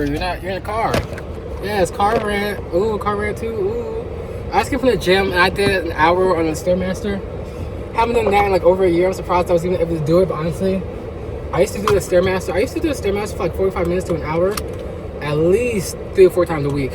You're not. You're in a car. Yeah, it's car rant. Ooh, car rant too. Ooh. I just came from the gym and I did an hour on the Stairmaster. Haven't done that in like over a year. I'm surprised I was even able to do it. But honestly, I used to do the Stairmaster. I used to do the Stairmaster for like 45 minutes to an hour, at least 3 or 4 times a week.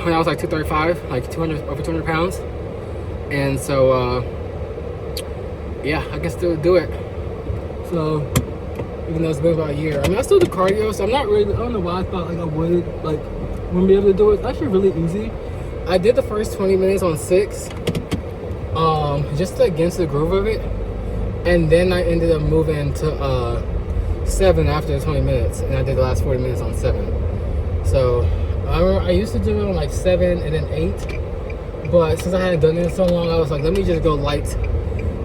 When I was like 235, like 200 over 200 pounds, and so yeah, I can still do it. So even though it's been about a year, I mean, I still do cardio, so I'm not really. I don't know why I thought like I wouldn't be able to do it. It's actually really easy. I did the first 20 minutes on 6, just to get into the groove of it, and then I ended up moving to 7 after the 20 minutes, and I did the last 40 minutes on 7. So I used to do it on like 7 and then 8, but since I hadn't done it in so long, I was like, let me just go light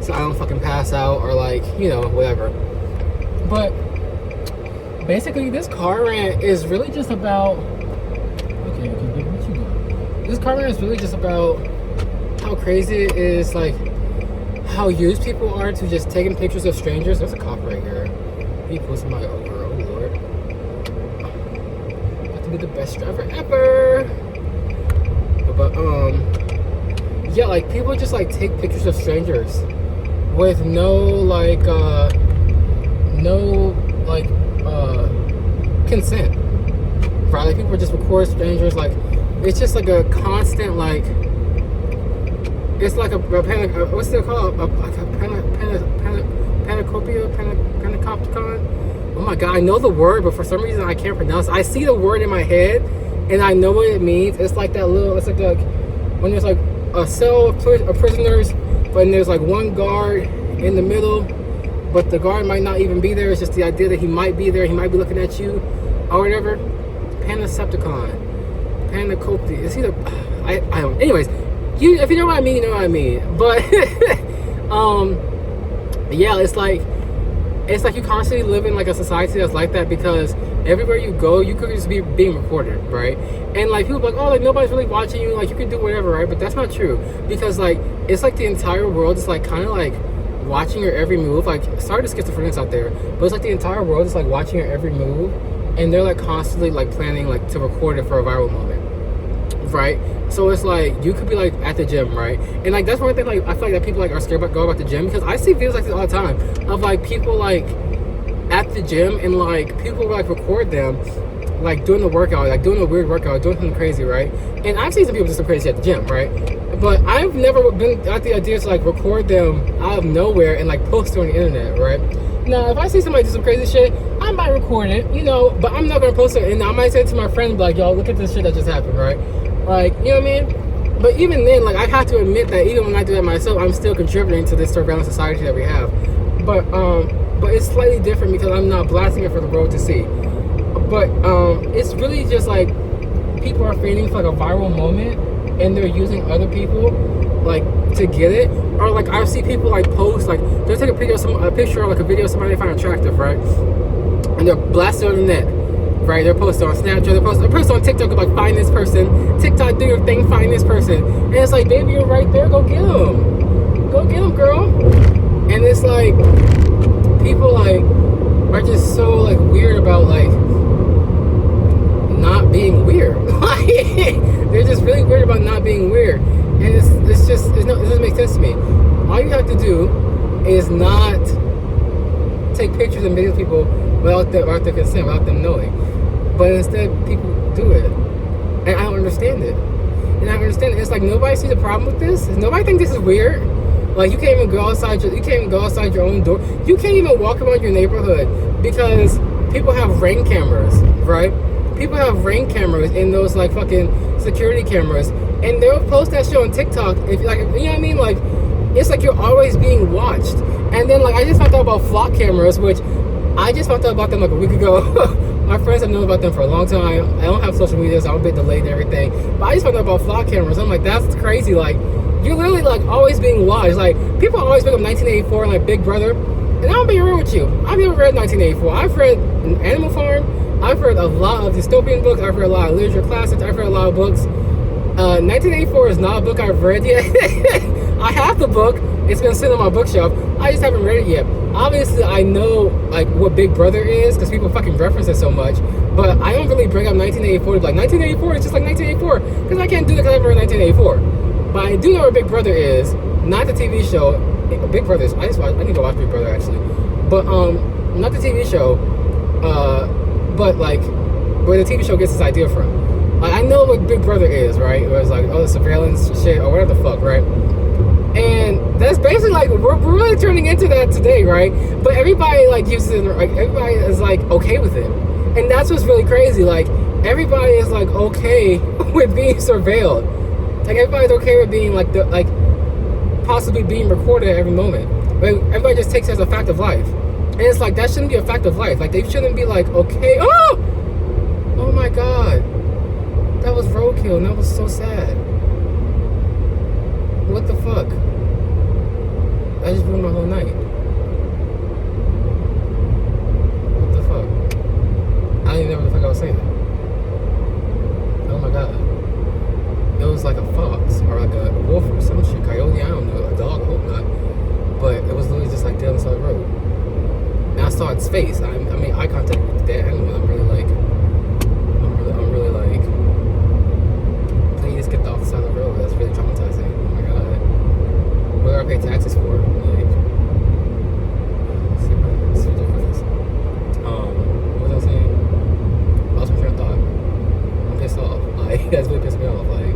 so I don't fucking pass out or like, you know, whatever. But basically, this car rant is really just about. Okay, baby, what you doing? This car rant is really just about how crazy it is, like how used people are to just taking pictures of strangers. There's a cop right here. He pulled somebody over. Oh Lord. Be the best driver ever. But yeah, like people just like take pictures of strangers with no consent, right? Like people just record strangers. Like it's just like a constant, like it's like what's it called, panopticon. Oh my god, I know the word, but for some reason I can't pronounce it. I see the word in my head, and I know what it means. It's like that little, it's like when there's like a cell of prisoners, but there's like one guard in the middle, but the guard might not even be there. It's just the idea that he might be there, he might be looking at you, or whatever. Panopticon. Panopticon. It's either, I don't, anyways, if you know what I mean, you know what I mean. But, yeah, it's like you constantly live in like a society that's like that, because everywhere you go, you could just be being recorded, right? And like people are like, oh, like nobody's really watching you, like you can do whatever, right? But that's not true, because like it's like the entire world is like kind of like watching your every move. Like, sorry to schizophrenics out there, but it's like the entire world is like watching your every move, and they're like constantly like planning like to record it for a viral moment, right? So it's like you could be like at the gym, right? And like that's one thing, like I feel like that people like are scared about going about the gym, because I see videos like this all the time of like people like at the gym, and like people like record them like doing the workout, like doing a weird workout, doing something crazy, right? And I've seen some people do some crazy at the gym, right? But I've never been at the idea to like record them out of nowhere and like post it on the internet, right? Now, if I see somebody do some crazy shit, I might record it, you know, but I'm not gonna post it. And I might say it to my friend, like, yo, look at this shit that just happened, right? Like, you know what I mean? But even then, like, I have to admit that even when I do that myself, I'm still contributing to this surveillance society that we have. But it's slightly different because I'm not blasting it for the world to see. But it's really just like people are feigning for like a viral moment, and they're using other people like to get it. Or like I see people like post, like they'll take a picture or like a video of somebody they find attractive, right? And they're blasting on the net, right? They're posting on Snapchat, they're posting on TikTok, like, find this person. TikTok, do your thing, find this person. And it's like, baby, you're right there, go get them. Go get them, girl. And it's like, people, like, are just so, like, weird about, like, not being weird. They're just really weird about not being weird. And it doesn't make sense to me. All you have to do is not take pictures and videos of people without their consent, without them knowing. But instead, people do it. And I don't understand it. And I understand it. It's like nobody sees a problem with this. Nobody thinks this is weird. Like, you can't even go outside your own door. You can't even walk around your neighborhood because people have Ring cameras, right? People have Ring cameras and those like fucking security cameras, and they'll post that shit on TikTok. If like, you know what I mean? Like, it's like you're always being watched. And then like I just found out about flock cameras, which I just found out about them like a week ago. My friends have known about them for a long time. I don't have social media, so I'm a bit delayed and everything. But I just found out about flock cameras. I'm like, that's crazy. Like, you're literally like always being watched. Like, people always pick up 1984 and like Big Brother. And I'll be real with you. I've never read 1984. I've read Animal Farm. I've read a lot of dystopian books. I've read a lot of literature classics. I've read a lot of books. 1984 is not a book I've read yet. I have the book. It's been sitting on my bookshelf. I just haven't read it yet. Obviously, I know like what Big Brother is because people fucking reference it so much. But I don't really bring up 1984 to be like 1984 is just like 1984 because I can't do that because I remember 1984. But I do know where Big Brother is, not the TV show. Big Brother is, I need to watch Big Brother actually, but not the TV show, but like where the TV show gets its idea from. Like, I know what Big Brother is, right? It was like, oh, the surveillance shit or whatever the fuck, right? And that's basically like we're really turning into that today, right? But everybody like uses it, like everybody is like okay with it, and that's what's really crazy. Like everybody is like okay with being surveilled. Like everybody's okay with being like possibly being recorded at every moment. Like everybody just takes it as a fact of life, and it's like that shouldn't be a fact of life. Like they shouldn't be like okay. Oh my god, that was roadkill, and that was so sad. What the fuck? I just ruined my whole night. What the fuck? I don't even know what the fuck I was saying. Oh my god. It was like a fox or like a wolf or some shit, coyote, I don't know, a dog, I hope not. But it was literally just like down the side of the road. And I saw its face. I made eye contact with that animal. I'm really like, please get off the side of the road. That's really traumatizing. Oh my god. What do I pay taxes for? Like, it's ridiculous. What was I saying? I lost my train of thought. I'm pissed off. Like, that's really pissing me off. Like,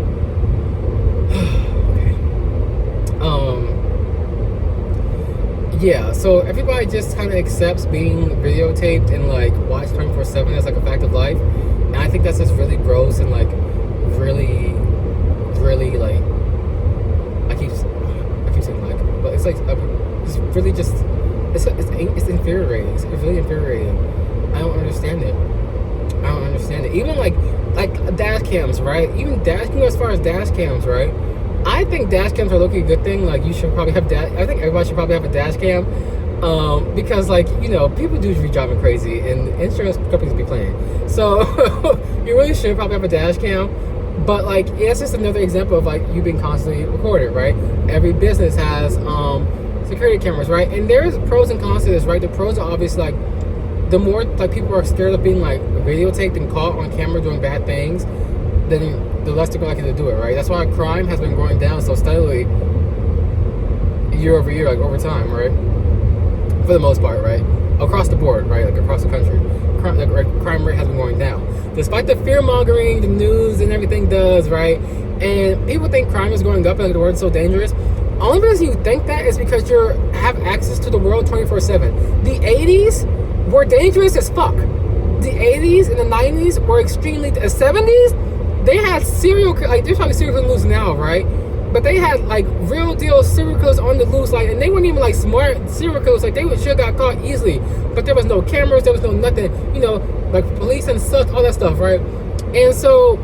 okay. Yeah, so everybody just kind of accepts being videotaped and like watched 24/7 as like a fact of life. And I think that's just really gross and like really like I keep saying like, but it's like it's really just it's infuriating. It's really infuriating. I don't understand it. Even like dash cams, right? Even dash, as far as dash cams, right? I think dash cams are looking a good thing. Like you should probably have I think everybody should probably have a dash cam, because like people do be driving crazy and insurance companies be playing. So you really should probably have a dash cam. But like it's just another example of like you being constantly recorded, right? Every business has security cameras, right? And there's pros and cons to this, right? The pros are obviously like the more like people are scared of being like videotaped and caught on camera doing bad things, then the less they're likely to do it, right? That's why crime has been going down so steadily year over year, like over time, right? For the most part, right? Across the board, right? Like across the country, crime rate has been going down, despite the fear mongering the news and everything does, right? And people think crime is going up and like, the world's so dangerous. Only reason you think that is because you have access to the world 24/7. The 80s were dangerous as fuck. The 80s and the 90s were extremely. The 70s, they had there's probably serial killers now, right? But they had like real deal serial killers on the loose, like, and they weren't even like smart serial killers. Like they should have got caught easily, but there was no cameras, there was no nothing, like police and such, all that stuff, right? And so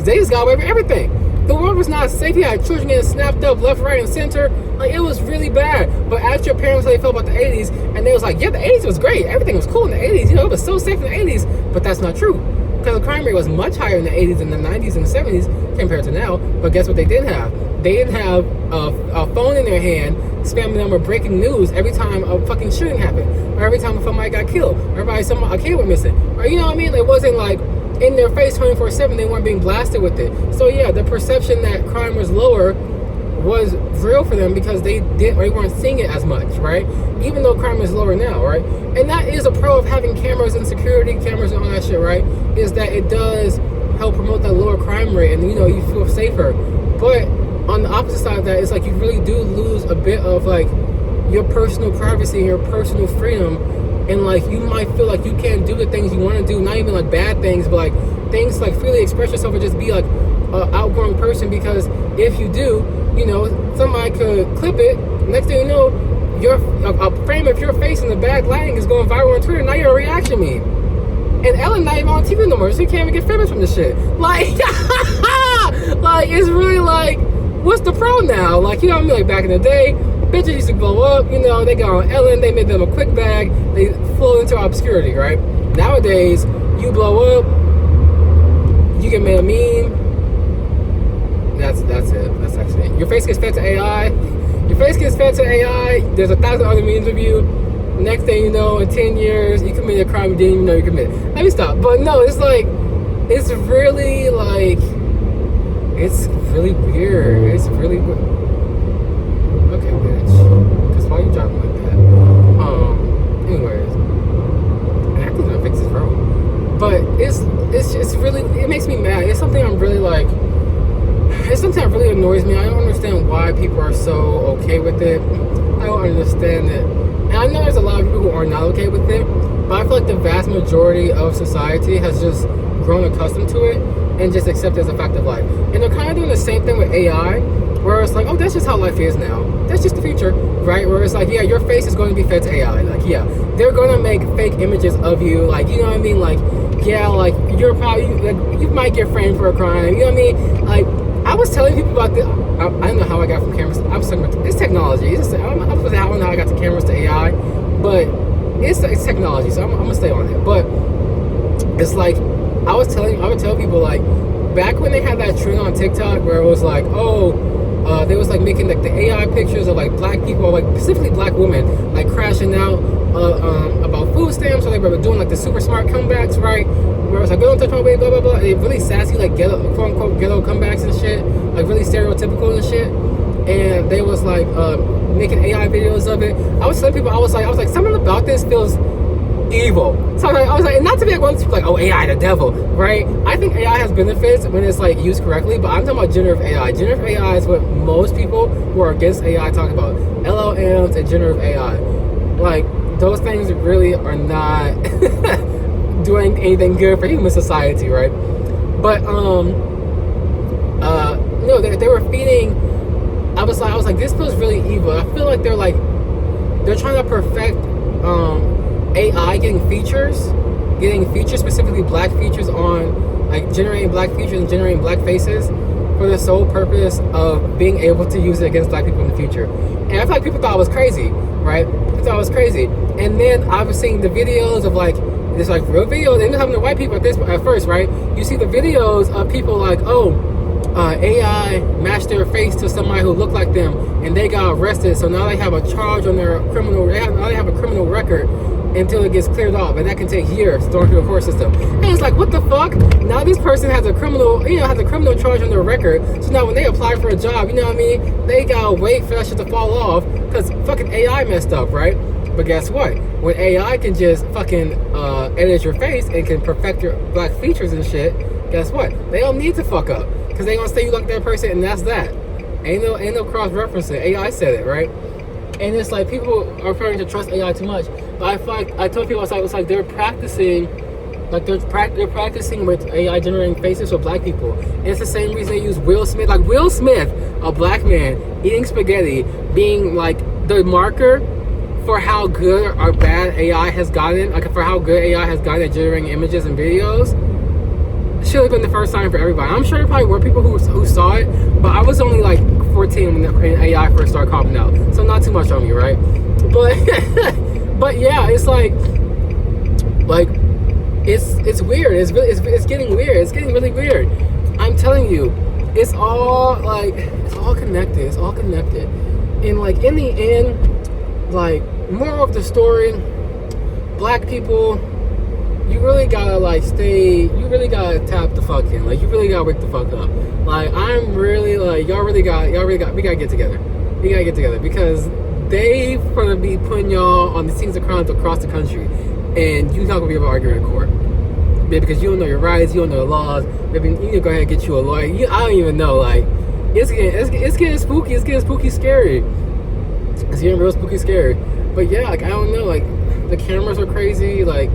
they just got away with everything. The world was not safe. You had children getting snapped up left, right, and center. Like it was really bad. But ask your parents how they felt about the 80s, and they was like, yeah, the 80s was great. Everything was cool in the 80s. It was so safe in the 80s. But that's not true. Because the crime rate was much higher in the 80s and the 90s and the 70s compared to now. But guess what they didn't have? They didn't have a phone in their hand spamming them with breaking news every time a fucking shooting happened, or every time somebody got killed, or a kid went missing, or you know what I mean? It wasn't like in their face 24/7. They weren't being blasted with it. So yeah, the perception that crime was lower was real for them because they weren't seeing it as much, right? Even though crime is lower now, right? And that is a pro of having cameras and security cameras and all that shit, right? Is that it does help promote that lower crime rate, and you feel safer. But on the opposite side of that, it's like you really do lose a bit of like your personal privacy and your personal freedom, and like you might feel like you can't do the things you want to do, not even like bad things, but like things like freely express yourself or just be like an outgoing person, because if you do, somebody could clip it. Next thing you know, a frame of your face in the bad lighting is going viral on Twitter. Now you're a reaction meme. And Ellen not even on TV no more, so you can't even get famous from this shit. Like, like it's really like, what's the pro now? Like, you know what I mean? Like back in the day, bitches used to blow up. They got on Ellen, they made them a quick bag, they flow into obscurity, right? Nowadays, you blow up, you get made a meme. That's it. That's actually it. Your face gets fed to AI. There's 1,000 other memes of you. Next thing you know, in 10 years, you committed a crime you didn't even know you committed. Let me stop. But no, it's like, it's really like, it's really weird. It's really weird. Okay, bitch. Because why are you driving like that? Anyways. I think I'm gonna fix this road. But it's really, it makes me mad. It's something I'm really like, it's something that really annoys me. I don't understand why people are so okay with it. I don't understand it. And I know there's a lot of people who are not okay with it, but I feel like the vast majority of society has just grown accustomed to it and just accept it as a fact of life. And they're kind of doing the same thing with AI, where it's like, oh, that's just how life is now. That's just the future, right? Where it's like, yeah, your face is going to be fed to AI. Like, yeah, they're going to make fake images of you. Like, you know what I mean? Like, yeah, like, you're probably, like, you might get framed for a crime. You know what I mean? Like, I was telling people about this. I don't know how I got from cameras. I was talking about, it's technology. It's just, I don't know how I got to cameras to AI, but it's technology, so I'm going to stay on it. But it's like, I would tell people, like, back when they had that trend on TikTok where it was like, they was like making like the AI pictures of like black people, like specifically black women, like crashing out about food stamps, or they were doing like the super smart comebacks, right? Where it's like, don't touch my weight, blah blah blah. They really sassy, like ghetto, quote unquote ghetto comebacks and shit, like really stereotypical and shit. And they was like making AI videos of it. I was telling people, I was like, something about this feels evil. So I was like, not to be like one of those people like, oh, AI the devil, right? I think AI has benefits when it's like used correctly, but I'm talking about generative AI. Generative AI is what most people who are against AI talk about. LLMs and generative AI. Like, those things really are not doing anything good for human society, right? But no, they were feeding. I was like, this feels really evil. I feel like they're trying to perfect AI getting features, specifically black features on, like, generating black features and generating black faces for the sole purpose of being able to use it against black people in the future. And I feel like people thought it was crazy, right? People thought it was crazy. And then I was seeing the videos of like, this like real videos, they ended up having the white people at first, right? You see the videos of people like, AI matched their face to somebody who looked like them, and they got arrested. So now they have a charge on their criminal. Now they have a criminal record until it gets cleared off, and that can take years going through the court system. And it's like, what the fuck? Now this person has a criminal, has a criminal charge on their record. So now when they apply for a job, you know what I mean? They gotta wait for that shit to fall off because fucking AI messed up, right? But guess what? When AI can just fucking edit your face and can perfect your black features and shit, guess what? They don't need to fuck up because they gonna say you like that person, and that's that. Ain't no cross-referencing. AI said it, right? And it's like people are starting to trust AI too much. But I feel like I told people, it's like they're practicing, like they're practicing with AI generating faces for black people. And it's the same reason they use Will Smith. Like Will Smith, a black man eating spaghetti, being like the marker for how good or bad AI has gotten, like for how good AI has gotten at generating images and videos. Should have been the first time for everybody. I'm sure there probably were people who saw it, but I was only like 14 when AI first started coming out, so not too much on me, right? But but yeah, it's like it's weird. It's getting weird. It's getting really weird. I'm telling you, it's all connected. It's all connected. And like in the end, like moral of the story, black people, you really gotta you really gotta tap the fuck in. Like you really gotta wake the fuck up. Like I'm really like, we gotta get together. We gotta get together because they gonna be putting y'all on the scenes of crimes across the country, and you're not gonna be able to argue in court. Maybe because you don't know your rights, you don't know the laws. Maybe you need to go ahead and get you a lawyer. I don't even know. Like it's getting spooky. It's getting spooky scary. It's getting real spooky scary. But yeah, like I don't know. Like the cameras are crazy. Like.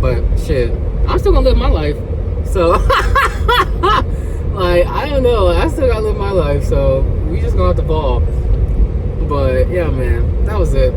But shit, I'm still gonna live my life. So like I don't know, I still gotta live my life. So we just gonna have to ball. But yeah, man, that was it.